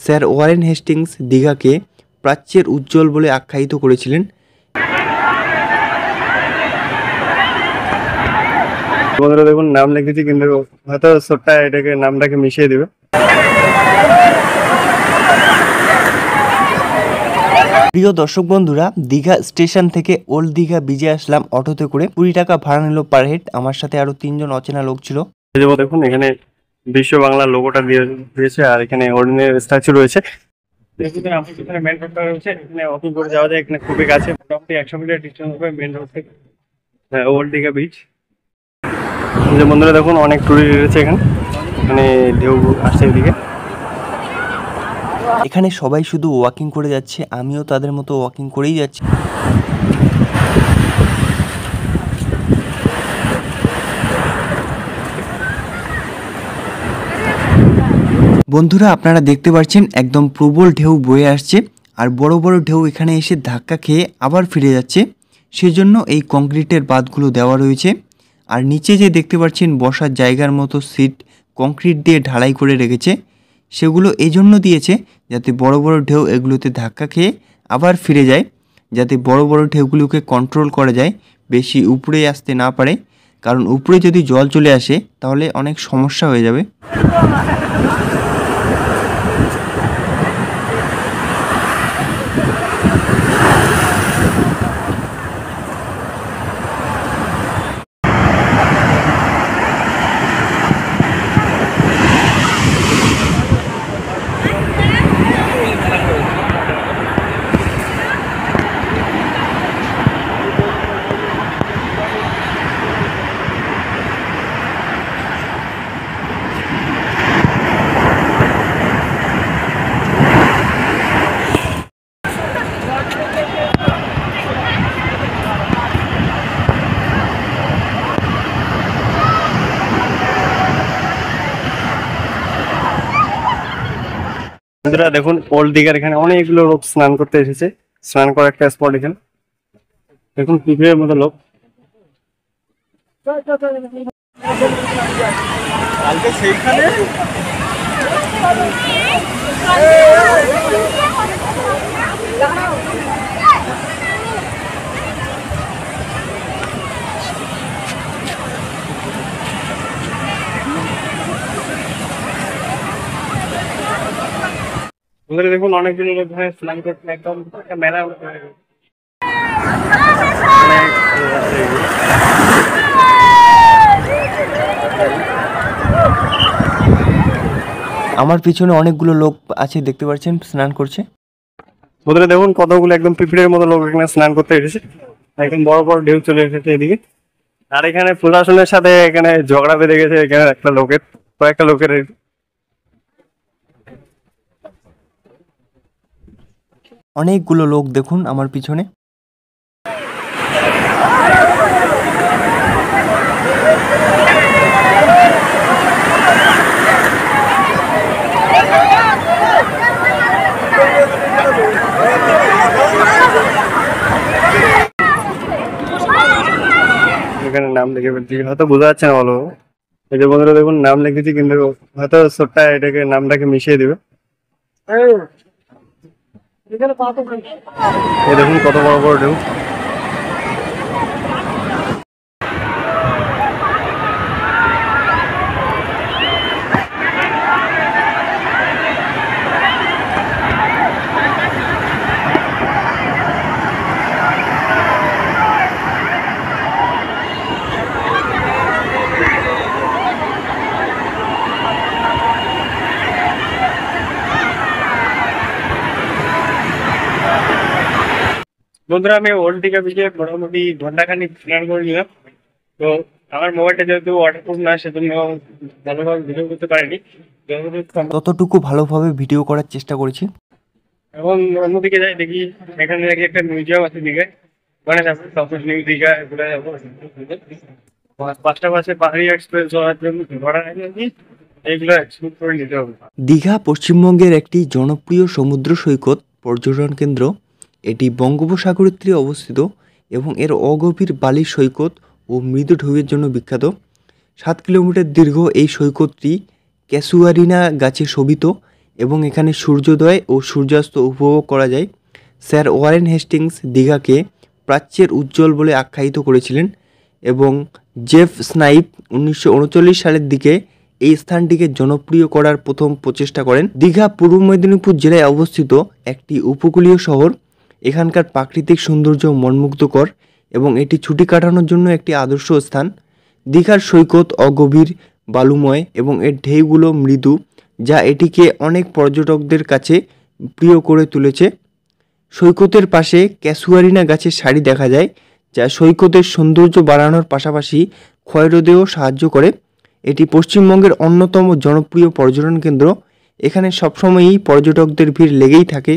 Sir Warren Hastings দীঘাকে প্রাচ্যের উজ্জ্বল বলে আখ্যায়িত করেছিলেন। বন্ধুরা দেখুন নাম লিখেছি, কিন্তু হয়তো ছোট্টা এটাকে নামটাকে মিশিয়ে দেবে। প্রিয় দর্শক বন্ধুরা, দীঘা স্টেশন থেকে ওল্ড দীঘা বিজে আসলাম অটোতে করে। 20 টাকা ভাড়া নিল পার হেড। আমার সাথে আরো 3 জন অচেনা লোক ছিল। দেখুন এখানে বিশ্ব বাংলা লোগোটা দিয়েছে, আর এখানে হরিণের স্ট্যাচু রয়েছে। এখানে মেন রোডটা রয়েছে, এখানে ওয়াকিং করে যাওয়া যায়। এখানে খুবই কাছে, মোটামুটি 100 মিটার ডিস্টেন্স হবে মেন রোড থেকে ওল্ড দীঘা বিচ। বন্ধুরা দেখুন অনেক টুরিস্ট রয়েছে এখানে, মানে ঢেউ আসছে এদিকে। এখানে সবাই শুধু ওয়াকিং করে যাচ্ছে, আমিও তাদের মতো ওয়াকিং করেই যাচ্ছি। বন্ধুরা আপনারা দেখতে পাচ্ছেন একদম প্রবল ঢেউ বয়ে আসছে, আর বড় বড় ঢেউ এখানে এসে ধাক্কা খেয়ে আবার ফিরে যাচ্ছে। সেজন্য এই কংক্রিটের বাঁধগুলো দেওয়া রয়েছে। আর নিচে যে দেখতে পাচ্ছেন বসার জায়গার মতো সিট কংক্রিট দিয়ে ঢালাই করে রেখেছে, সেগুলো এই জন্য দিয়েছে যাতে বড় বড় ঢেউ এগুলোতে ধাক্কা খেয়ে আবার ফিরে যায়, যাতে বড় বড় ঢেউগুলোকে কন্ট্রোল করা যায়, বেশি উপরে আসতে না পারে। কারণ উপরে যদি জল চলে আসে তাহলে অনেক সমস্যা হয়ে যাবে। বন্ধুরা দেখুন ওল্ড দীঘার এখানে অনেকগুলো লোক স্নান করতে এসেছে। স্নান করার একটা স্পট এখানে দেখুন, পিঁপড়ের মতো লোক। সেইখানে দেখুন অনেকগুলো লোক স্নান করতে, একদম মেলা। আমার পিছনে অনেকগুলো লোক আছে দেখতে পাচ্ছেন, স্নান করছে। বন্ধুরা দেখুন কতগুলো একদম পিঁপড়ের মতো লোক এখানে স্নান করতে এসেছে। একদম বড় বড় ঢেউ চলে এসেছে এদিকে। আর এখানে প্রশাসনের সাথে এখানে ঝগড়া বেঁধে গেছে এখানে একটা লোকের, কয়েকটা লোকের। অনেকগুলো লোক দেখুন আমার পিছনে। এখানে নাম লিখে ফেলছি, হয়তো বোঝা যাচ্ছে না ভালো। এই যে বন্ধুরা দেখুন নাম লিখেছি, কিন্তু হয়তো ছোট্টা এটাকে নামটাকে মিশিয়ে দেবে। এই দেখুন কত বড় বড় ঢেউ। বন্ধুরা আমি ওল্ড দীঘা বিচে মোটামুটি ঘন্টাখানিক স্নান করে নিলাম। তো আমার মোবাইলটা যেহেতু ওয়াটারপ্রুফ না, সেজন্য ভালোভাবে ভিডিও করতে পারিনি। ততটুকু ভালোভাবে ভিডিও করার চেষ্টা করেছি। এখন অন্যদিকে যাই, দেখি এখানে দেখি একটা মিউজিয়াম আছে দীঘায়, মানে নিউ দীঘা। এগুলো যাবো 5টা বাসে পাহাড়ি এক্সপ্রেস যাওয়ার জন্য ভাড়া নিয়েছি, এগুলো এক্সপ্লোর করে নিতে হবে। দীঘা পশ্চিমবঙ্গের একটি জনপ্রিয় সমুদ্র সৈকত পর্যটন কেন্দ্র। এটি বঙ্গোপসাগরের তীরে অবস্থিত এবং এর অগভীর বালির সৈকত ও মৃদু ঢেউয়ের জন্য বিখ্যাত। 7 কিলোমিটার দীর্ঘ এই সৈকতটি ক্যাসুয়ারিনা গাছে শোভিত এবং এখানে সূর্যোদয় ও সূর্যাস্ত উপভোগ করা যায়। স্যার ওয়ারেন হেস্টিংস দীঘাকে প্রাচ্যের উজ্জ্বল বলে আখ্যায়িত করেছিলেন এবং জেফ স্নাইপ 1939 সালের দিকে এই স্থানটিকে জনপ্রিয় করার প্রথম প্রচেষ্টা করেন। দীঘা পূর্ব মেদিনীপুর জেলায় অবস্থিত একটি উপকূলীয় শহর। এখানকার প্রাকৃতিক সৌন্দর্য মনমুগ্ধকর এবং এটি ছুটি কাটানোর জন্য একটি আদর্শ স্থান। দীঘার সৈকত অগভীর, বালুময় এবং এর ঢেউগুলো মৃদু, যা এটিকে অনেক পর্যটকদের কাছে প্রিয় করে তুলেছে। সৈকতের পাশে ক্যাসুয়ারিনা গাছের সারি দেখা যায়, যা সৈকতের সৌন্দর্য বাড়ানোর পাশাপাশি ক্ষয়রোধেও সাহায্য করে। এটি পশ্চিমবঙ্গের অন্যতম জনপ্রিয় পর্যটন কেন্দ্র। এখানে সবসময়ই পর্যটকদের ভিড় লেগেই থাকে।